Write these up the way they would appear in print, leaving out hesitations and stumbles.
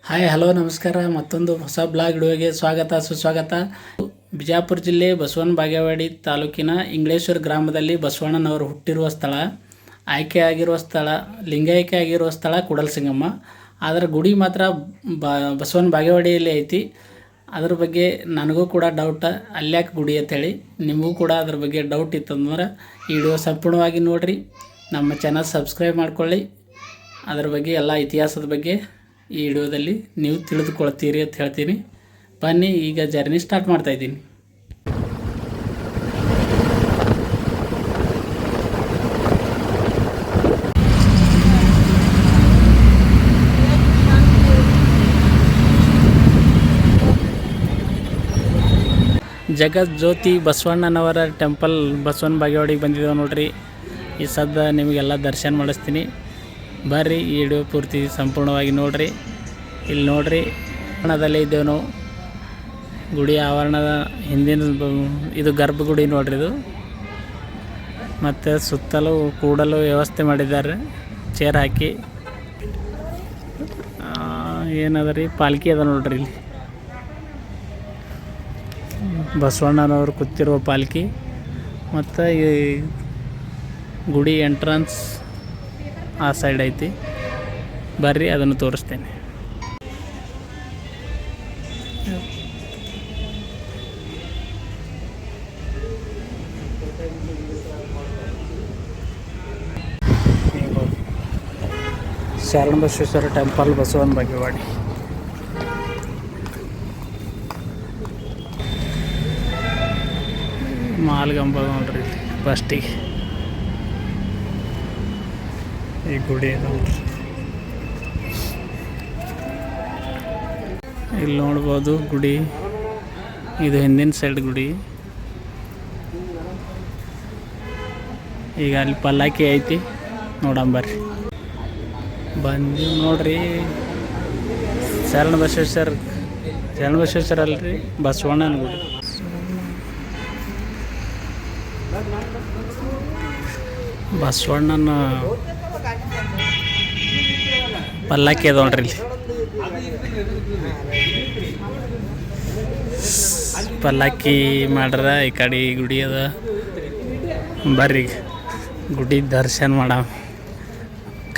Hi hello ನಮಸ್ಕಾರ. ಮತ್ತೊಂದು ಹೊಸ ಬ್ಲಾಗ್ ವಿಡಿಯೋಗೆ ಸ್ವಾಗತ ಸುಸ್ವಾಗತ. ಬಿಜಾಪುರ ಜಿಲ್ಲೆ ಬಸವನ ಬಾಗೇವಾಡಿ ತಾಲೂಕಿನ ಇಂಗ್ಲೇಶ್ವರ ಗ್ರಾಮದಲ್ಲಿ ಬಸವಣ್ಣನವರು ಹುಟ್ಟಿರುವ ಸ್ಥಳ, ಆಯ್ಕೆಯಾಗಿರುವ ಸ್ಥಳ, ಲಿಂಗೈಕ್ಯ ಆಗಿರುವ ಸ್ಥಳ ಕೂಡಲಸಂಗಮ. ಅದರ ಗುಡಿ ಮಾತ್ರ ಬಸವನ ಬಾಗೇವಾಡಿಯಲ್ಲಿ ಐತಿ. ಅದ್ರ ಬಗ್ಗೆ ನನಗೂ ಕೂಡ ಡೌಟ್, ಅಲ್ಯಾಕೆ ಗುಡಿ ಅಂತೇಳಿ. ನಿಮಗೂ ಕೂಡ ಅದ್ರ ಬಗ್ಗೆ ಡೌಟ್ ಇತ್ತಂದ್ರೆ ಈ ವಿಡಿಯೋ ಸಂಪೂರ್ಣವಾಗಿ ನೋಡಿರಿ. ನಮ್ಮ ಚಾನಲ್ ಸಬ್ಸ್ಕ್ರೈಬ್ ಮಾಡ್ಕೊಳ್ಳಿ. ಅದರ ಬಗ್ಗೆ ಎಲ್ಲ ಇತಿಹಾಸದ ಬಗ್ಗೆ ಈ ವಿಡಿಯೋದಲ್ಲಿ ನೀವು ತಿಳಿದುಕೊಳ್ತೀರಿ ಅಂತ ಹೇಳ್ತೀನಿ. ಬನ್ನಿ ಈಗ ಜರ್ನಿ ಸ್ಟಾರ್ಟ್ ಮಾಡ್ತಾಯಿದ್ದೀನಿ. ಜಗತ್ ಜ್ಯೋತಿ ಬಸವಣ್ಣನವರ ಟೆಂಪಲ್ ಬಸವನ ಬಾಗೇವಾಡಿಗೆ ಬಂದಿದ್ದೇವೆ ನೋಡ್ರಿ. ಈ ಸದ್ದ ನಿಮಗೆಲ್ಲ ದರ್ಶನ ಮಾಡಿಸ್ತೀನಿ. ಬರ್ರಿ ಈ ವಿಡಿಯೋ ಪೂರ್ತಿ ಸಂಪೂರ್ಣವಾಗಿ ನೋಡ್ರಿ. ಇಲ್ಲಿ ನೋಡ್ರಿ, ಆವರಣದಲ್ಲೇ ಇದ್ದೇವೆ ನಾವು. ಗುಡಿ ಆವರಣದ ಹಿಂದಿನ ಇದು ಗರ್ಭಗುಡಿ ನೋಡ್ರಿ ಇದು. ಮತ್ತು ಸುತ್ತಲೂ ಕೂಡಲು ವ್ಯವಸ್ಥೆ ಮಾಡಿದ್ದಾರೆ, ಚೇರ್ ಹಾಕಿ. ಏನದ ರೀ, ಪಾಲ್ಕಿ ಅದ ನೋಡ್ರಿ ಇಲ್ಲಿ. ಬಸವಣ್ಣನವರು ಕೂತಿರುವ ಪಾಲ್ಕಿ. ಮತ್ತು ಈ ಗುಡಿ ಎಂಟ್ರನ್ಸ್ ಆ ಸೈಡ್ ಐತಿ. ಬರ್ರಿ ಅದನ್ನು ತೋರಿಸ್ತೇನೆ. ಶರಣ ಬಸವೇಶ್ವರ ಟೆಂಪಲ್ ಬಸವನ ಬಾಗೇವಾಡಿ. ಮಾಲ್ಗಂಬ ನೋಡ್ರಿ ಫಸ್ಟಿಗೆ. ಈ ಗುಡಿ ನೋಡ್ರಿ ಇಲ್ಲಿ ನೋಡ್ಬೋದು ಗುಡಿ. ಇದು ಹಿಂದಿನ ಸೈಡ್ ಗುಡಿ. ಈಗ ಅಲ್ಲಿ ಪಲ್ಲಕ್ಕಿ ಐತಿ, ನೋಡಂಬರ್ರಿ. ಬಂದು ನೋಡ್ರಿ, ಶರಣ ಬಸವೇಶ್ವರ ಅಲ್ರಿ, ಬಸವಣ್ಣನ ಗುಡಿ. ಬಸವಣ್ಣನ ಪಲ್ಲಕ್ಕಿ ಅದ ನೋಡ್ರಿ ಇಲ್ಲಿ. ಪಲ್ಲಕ್ಕಿ ಮಾಡ್ರ ಈ ಕಡೆ ಗುಡಿ ಅದ. ಬರ್ರಿ ಗುಡಿ ದರ್ಶನ ಮಾಡ.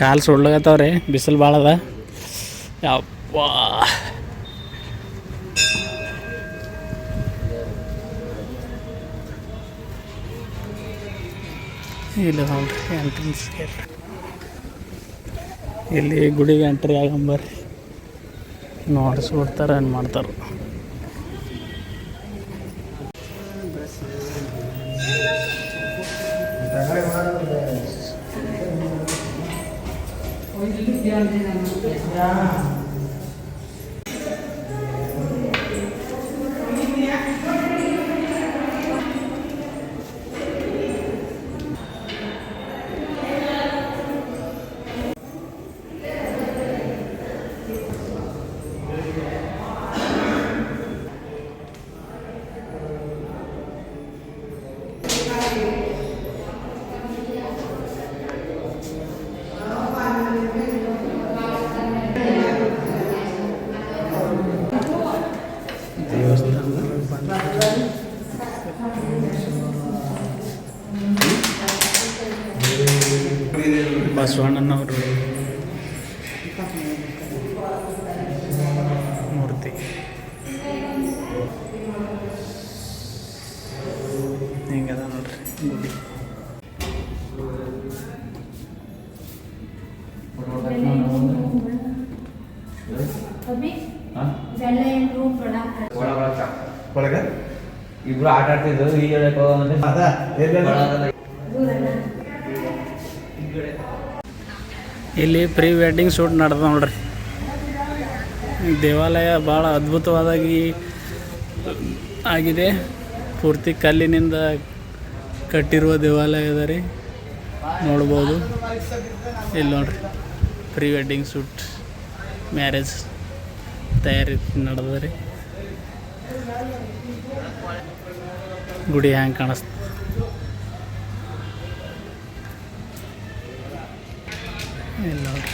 ಕಾಲು ಸುಡ್ಲಾಗತ್ತವ್ರಿ, ಬಿಸಿಲು ಭಾಳ ಅದ. ಯಪ್ಪ, ಇಲ್ಲ ನೋಡ್ರಿ ಎಂಟ್ರೆನ್ಸ್. ಇಲ್ಲಿ ಗುಡಿಗೆ ಎಂಟ್ರಿ ಆಗಂಬರ್ರಿ, ನೋಡಿಸ್ಬಿಡ್ತಾರೆ ಏನು ಮಾಡ್ತಾರೆ. ಬಸವಣ್ಣನವರು ಮೂರ್ತಿ. ಹಿಂಗದ ನೋಡ್ರಿ ಗುಡಿ. ಒಳಗೆ ಇಬ್ರು ಆಟ ಆಡ್ತಿದ್ರು. ಈಗ ಇಲ್ಲಿ ಪ್ರೀ ವೆಡ್ಡಿಂಗ್ ಶೂಟ್ ನಡೆದ ನೋಡ್ರಿ. ದೇವಾಲಯ ಭಾಳ ಅದ್ಭುತವಾದಾಗಿ ಆಗಿದೆ. ಪೂರ್ತಿ ಕಲ್ಲಿನಿಂದ ಕಟ್ಟಿರುವ ದೇವಾಲಯ ಅದ ರೀ, ನೋಡ್ಬೋದು. ಇಲ್ಲಿ ನೋಡ್ರಿ, ಪ್ರೀ ವೆಡ್ಡಿಂಗ್ ಶೂಟ್, ಮ್ಯಾರೇಜ್ ತಯಾರಿ ನಡೆದ ರೀ. ಗುಡಿ ಹ್ಯಾಂಗೆ ಕಾಣಿಸ್ತ. ಇಲ್ಲಿ ನೋಡ್ರಿ,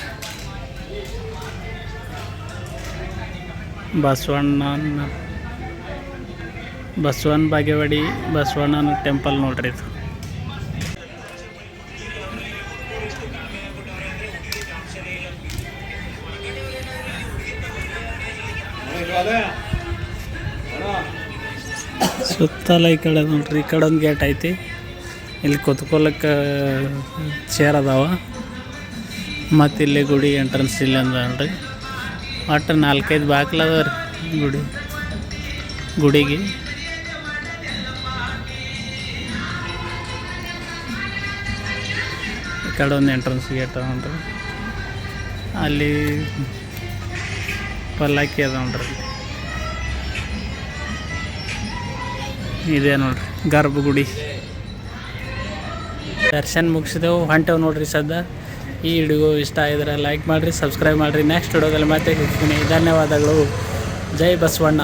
ಬಸವನ ಬಾಗೇವಾಡಿ ಬಸವಣ್ಣನ ಟೆಂಪಲ್ ನೋಡ್ರಿ ಇದು. ಸುತ್ತಲ ಈ ಕಡೆ ನೋಡ್ರಿ, ಈ ಕಡೆ ಒಂದು ಗೇಟ್ ಐತಿ. ಇಲ್ಲಿ ಕೂತ್ಕೊಳ್ಳಕ್ಕೆ ಚೇರ್ ಅದಾವ. ಮತ್ತು ಇಲ್ಲಿ ಗುಡಿ ಎಂಟ್ರೆನ್ಸ್ ಇಲ್ಲ ಅಂದ್ರಿ. ಒಟ್ಟು 4-5 ಬಾಗಿಲು ಅದಾವ ರೀ ಗುಡಿಗೆ. ಈ ಕಡೆ ಒಂದು ಎಂಟ್ರೆನ್ಸ್ ಗೇಟ್ ಅದ ನೋಡ್ರಿ. ಅಲ್ಲಿ ಪಲ್ಲಕ್ಕಿ ಅದ ನೋಡ್ರಿ. ಇದೆ ನೋಡ್ರಿ ಗರ್ಭಗುಡಿ. ದರ್ಶನ ಮುಗಿಸಿದೆವು, ಹೊಂಟೇವು ನೋಡ್ರಿ ಸದ್ದ. ಈ ವಿಡಿಯೋ ಇಷ್ಟ ಆಗಿದ್ರೆ ಲೈಕ್ ಮಾಡಿರಿ, ಸಬ್ಸ್ಕ್ರೈಬ್ ಮಾಡಿರಿ. ನೆಕ್ಸ್ಟ್ ವಿಡಿಯೋದಲ್ಲಿ ಮತ್ತೆ ಸಿಗ್ತೀನಿ. ಧನ್ಯವಾದಗಳು. ಜೈ ಬಸವಣ್ಣ.